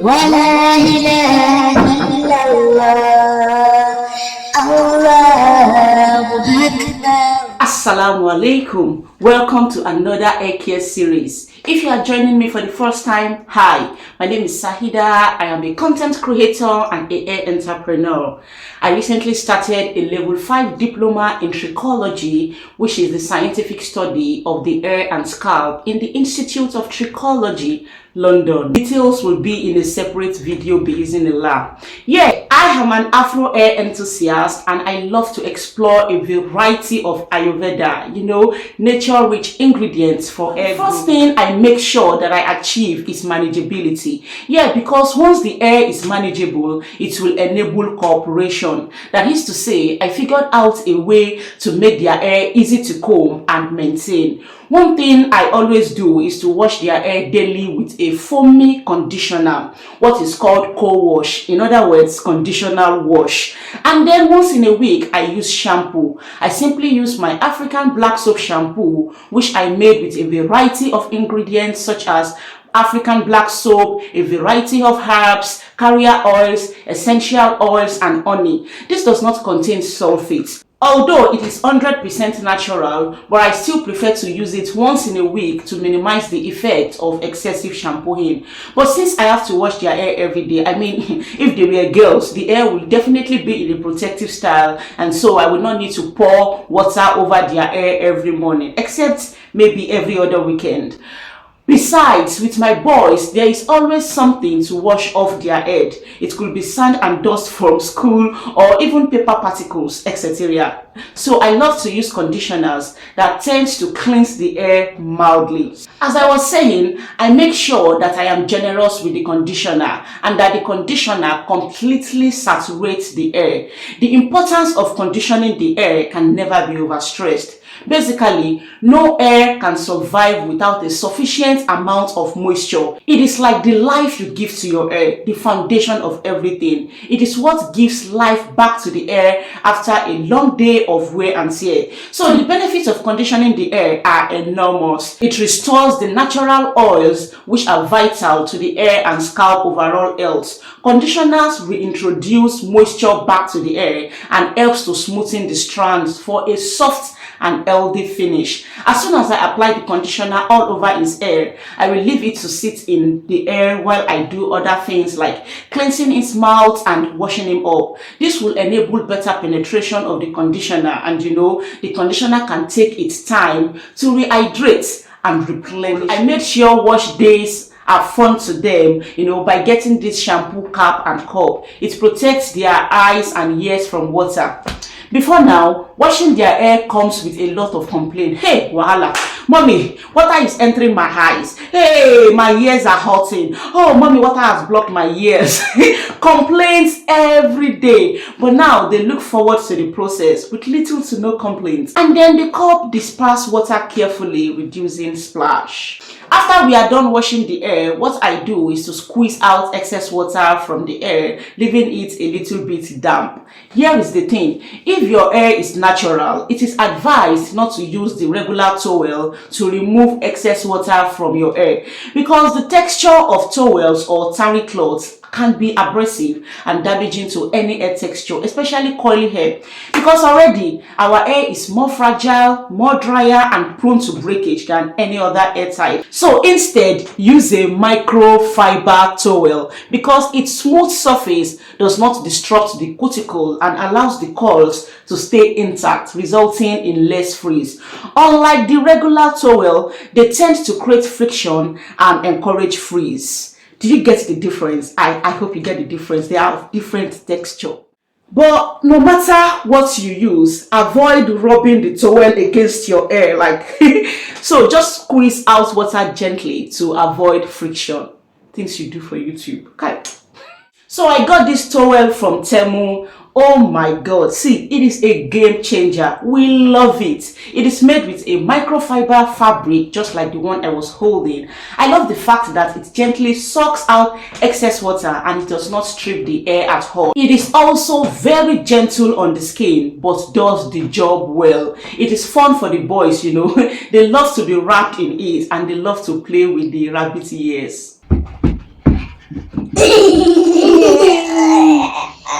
ولا إله إلا الله الله أكبر. Assalamu alaikum. Welcome to another hair care series. If you are joining me for the first time, hi, my name is Sahida. I am a content creator and a hair entrepreneur. I recently started a level 5 diploma in trichology, which is the scientific study of the hair and scalp in the Institute of Trichology, London. Details will be in a separate video biiznillah. Yeah, I am an Afro Air enthusiast and I love to explore a variety of Ayurveda, nature-rich ingredients for hair. First thing I make sure that I achieve is manageability. Yeah, because once the hair is manageable, it will enable cooperation. That is to say, I figured out a way to make their hair easy to comb and maintain. One thing I always do is to wash their hair daily with a foamy conditioner, what is called co-wash, in other words, conditioner wash. And then once in a week, I use shampoo. I simply use my African black soap shampoo, which I made with a variety of ingredients such as African black soap, a variety of herbs, carrier oils, essential oils, and honey. This does not contain sulfates. Although it is 100% natural, but I still prefer to use it once in a week to minimize the effect of excessive shampooing. But since I have to wash their hair every day, I mean, if they were girls, the hair will definitely be in a protective style, and so I will not need to pour water over their hair every morning, except maybe every other weekend. Besides, with my boys, there is always something to wash off their head. It could be sand and dust from school or even paper particles, etc. So I love to use conditioners that tends to cleanse the hair mildly. As I was saying, I make sure that I am generous with the conditioner and that the conditioner completely saturates the hair. The importance of conditioning the hair can never be overstressed. Basically, no hair can survive without a sufficient amount of moisture. It is like the life you give to your hair, the foundation of everything. It is what gives life back to the hair after a long day of wear and tear. So the benefits of conditioning the hair are enormous. It restores the natural oils which are vital to the hair and scalp overall health. Conditioners reintroduce moisture back to the hair and helps to smoothen the strands for a soft and healthy finish. As soon as I apply the conditioner all over his hair, I will leave it to sit in the hair while I do other things like cleansing his mouth and washing him up. This will enable better penetration of the conditioner, and the conditioner can take its time to rehydrate and replenish. I made sure wash days are fun to them, by getting this shampoo cap and cup. It protects their eyes and ears from water. Before now, washing their hair comes with a lot of complaint. Hey, wahala. Mommy, water is entering my eyes. Hey, my ears are hurting. Oh, mommy, water has blocked my ears. Complaints every day. But now they look forward to the process with little to no complaints. And then the cup disperse water carefully, reducing splash. After we are done washing the hair, what I do is to squeeze out excess water from the hair, leaving it a little bit damp. Here is the thing. If your hair is natural, it is advised not to use the regular towel to remove excess water from your hair, because the texture of towels or terry cloths can be abrasive and damaging to any hair texture, especially curly hair, because already our hair is more fragile, more drier, and prone to breakage than any other hair type. So instead, use a microfiber towel, because its smooth surface does not disrupt the cuticle and allows the curls to stay intact, resulting in less frizz. Unlike the regular towel, they tend to create friction and encourage frizz. Do you get the difference? I hope you get the difference. They are of different texture. But no matter what you use, avoid rubbing the towel against your hair. So just squeeze out water gently to avoid friction. Things you do for YouTube. Okay. So I got this towel from Temu. Oh my god, see, it is a game changer. We love it. It is made with a microfiber fabric, just like the one I was holding. I love the fact that it gently sucks out excess water and it does not strip the air at all. It is also very gentle on the skin, but does the job well. It is fun for the boys, you know. They love to be wrapped in it and they love to play with the rabbit ears.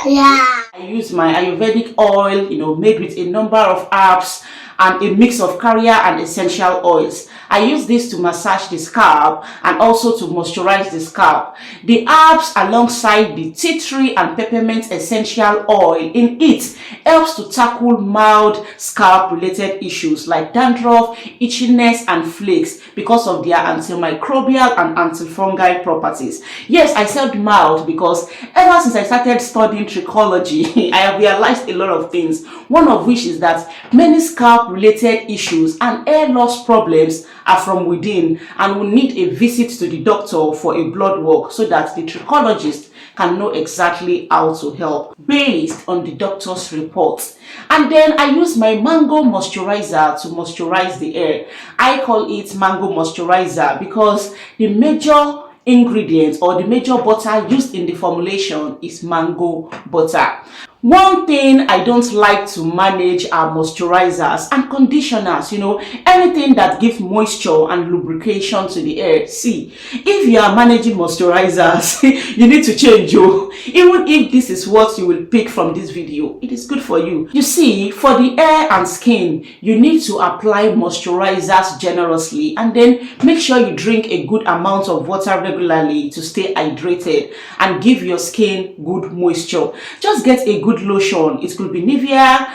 Yeah. I use my Ayurvedic oil, made with a number of herbs and a mix of carrier and essential oils. I use this to massage the scalp and also to moisturize the scalp. The herbs alongside the tea tree and peppermint essential oil in it helps to tackle mild scalp related issues like dandruff, itchiness and flakes because of their antimicrobial and antifungal properties. Yes, I said mild because ever since I started studying trichology, I have realized a lot of things. One of which is that many scalp related issues and hair loss problems are from within and will need a visit to the doctor for a blood work so that the trichologist can know exactly how to help based on the doctor's report. And then I use my mango moisturizer to moisturize the hair. I call it mango moisturizer because the major ingredient or the major butter used in the formulation is mango butter. One thing I don't like to manage are moisturizers and conditioners, anything that gives moisture and lubrication to the hair. See, if you are managing moisturizers, you need to change. Even if this is what you will pick from this video, it is good for you. You see, for the hair and skin, you need to apply moisturizers generously and then make sure you drink a good amount of water regularly to stay hydrated and give your skin good moisture. Just get a good lotion. It could be Nivea,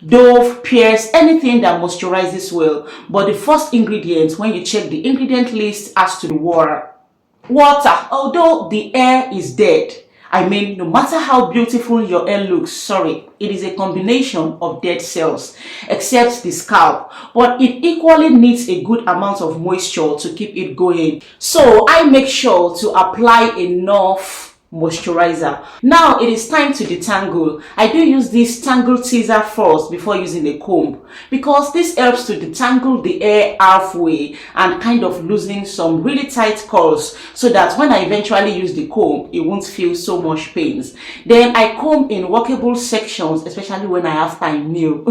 Dove, Pierce, anything that moisturizes well. But the first ingredient, when you check the ingredient list, has to be water. Although the hair is dead, no matter how beautiful your hair looks, it is a combination of dead cells, except the scalp. But it equally needs a good amount of moisture to keep it going. So I make sure to apply enough moisturizer. Now it is time to detangle. I do use this tangle teaser first before using a comb because this helps to detangle the hair halfway and kind of loosening some really tight curls so that when I eventually use the comb, it won't feel so much pains. Then I comb in workable sections, especially when I have time new.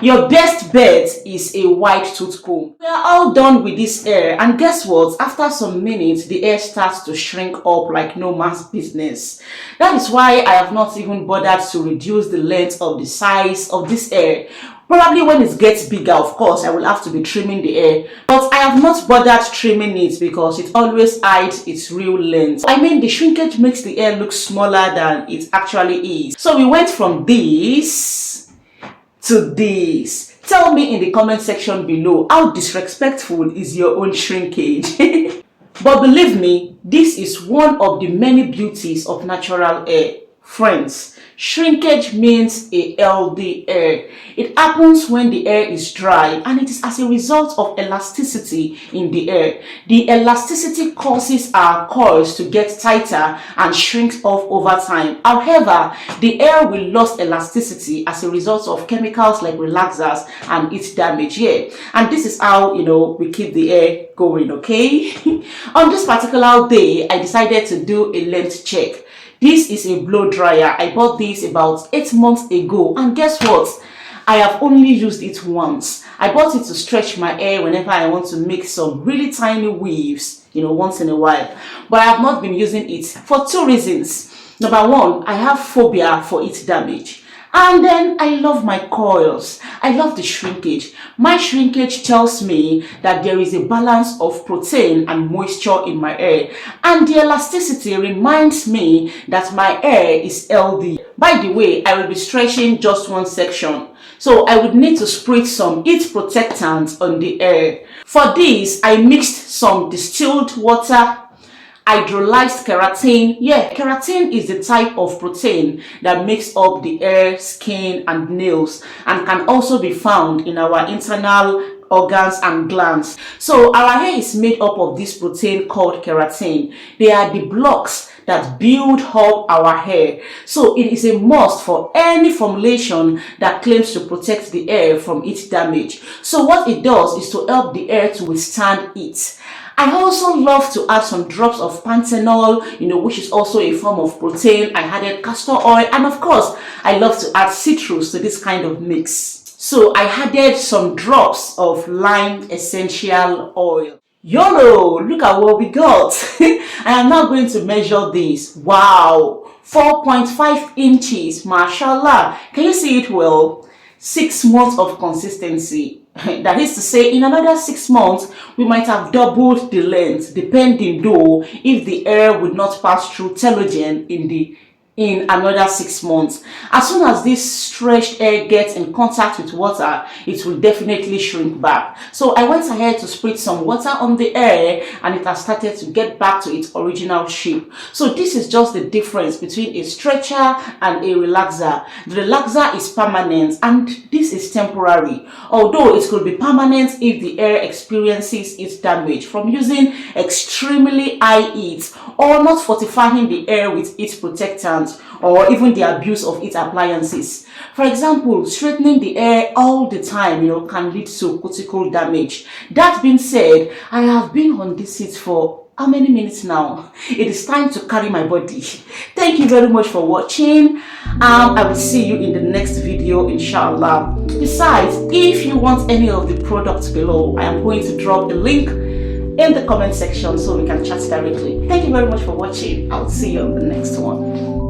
Your best bet is a wide tooth comb. We are all done with this hair, and guess what? After some minutes, the hair starts to shrink up like no man's business. That is why I have not even bothered to reduce the length of the size of this hair. Probably when it gets bigger, of course, I will have to be trimming the hair. But I have not bothered trimming it because it always hides its real length. The shrinkage makes the hair look smaller than it actually is. So we went from this to this. Tell me in the comment section below how disrespectful is your own shrinkage. But believe me, this is one of the many beauties of natural hair. Friends, shrinkage means a healthy hair. It happens when the hair is dry and it is as a result of elasticity in the hair. The elasticity causes our coils to get tighter and shrinks off over time. However, the hair will lose elasticity as a result of chemicals like relaxers and heat damage here. And this is how, we keep the hair going, okay? On this particular day, I decided to do a length check. This is a blow dryer. I bought this about 8 months ago, and guess what? I have only used it once. I bought it to stretch my hair whenever I want to make some really tiny weaves, once in a while. But I have not been using it for 2 reasons. Number one, I have phobia for heat damage. And then I love my coils. I love the shrinkage. My shrinkage tells me that there is a balance of protein and moisture in my hair. And the elasticity reminds me that my hair is healthy. By the way, I will be stretching just one section. So I would need to spritz some heat protectant on the hair. For this, I mixed some distilled water, hydrolyzed keratin. Keratin is the type of protein that makes up the hair, skin, and nails, and can also be found in our internal organs and glands. So our hair is made up of this protein called keratin. They are the blocks that build up our hair. So it is a must for any formulation that claims to protect the hair from heat damage. So what it does is to help the hair to withstand heat. I also love to add some drops of panthenol, which is also a form of protein. I added castor oil, and of course, I love to add citrus to this kind of mix. So I added some drops of lime essential oil. YOLO! Look at what we got. I am now going to measure this. Wow! 4.5 inches. Mashallah. Can you see it well? 6 months of consistency. That is to say, in another 6 months, we might have doubled the length, depending though if the hair would not pass through telogen in another 6 months. As soon as this stretched hair gets in contact with water, it will definitely shrink back. So I went ahead to spritz some water on the hair, and it has started to get back to its original shape. So this is just the difference between a stretcher and a relaxer. The relaxer is permanent and this is temporary, although it could be permanent if the hair experiences heat damage from using extremely high heat or not fortifying the hair with heat protectant, or even the abuse of heat appliances. For example, straightening the hair all the time, can lead to cuticle damage. That being said, I have been on this heat for how many minutes now? It is time to carry my body. Thank you very much for watching. I will see you in the next video, inshallah. Besides, if you want any of the products below, I am going to drop a link in the comment section so we can chat directly. Thank you very much for watching. I'll see you on the next one.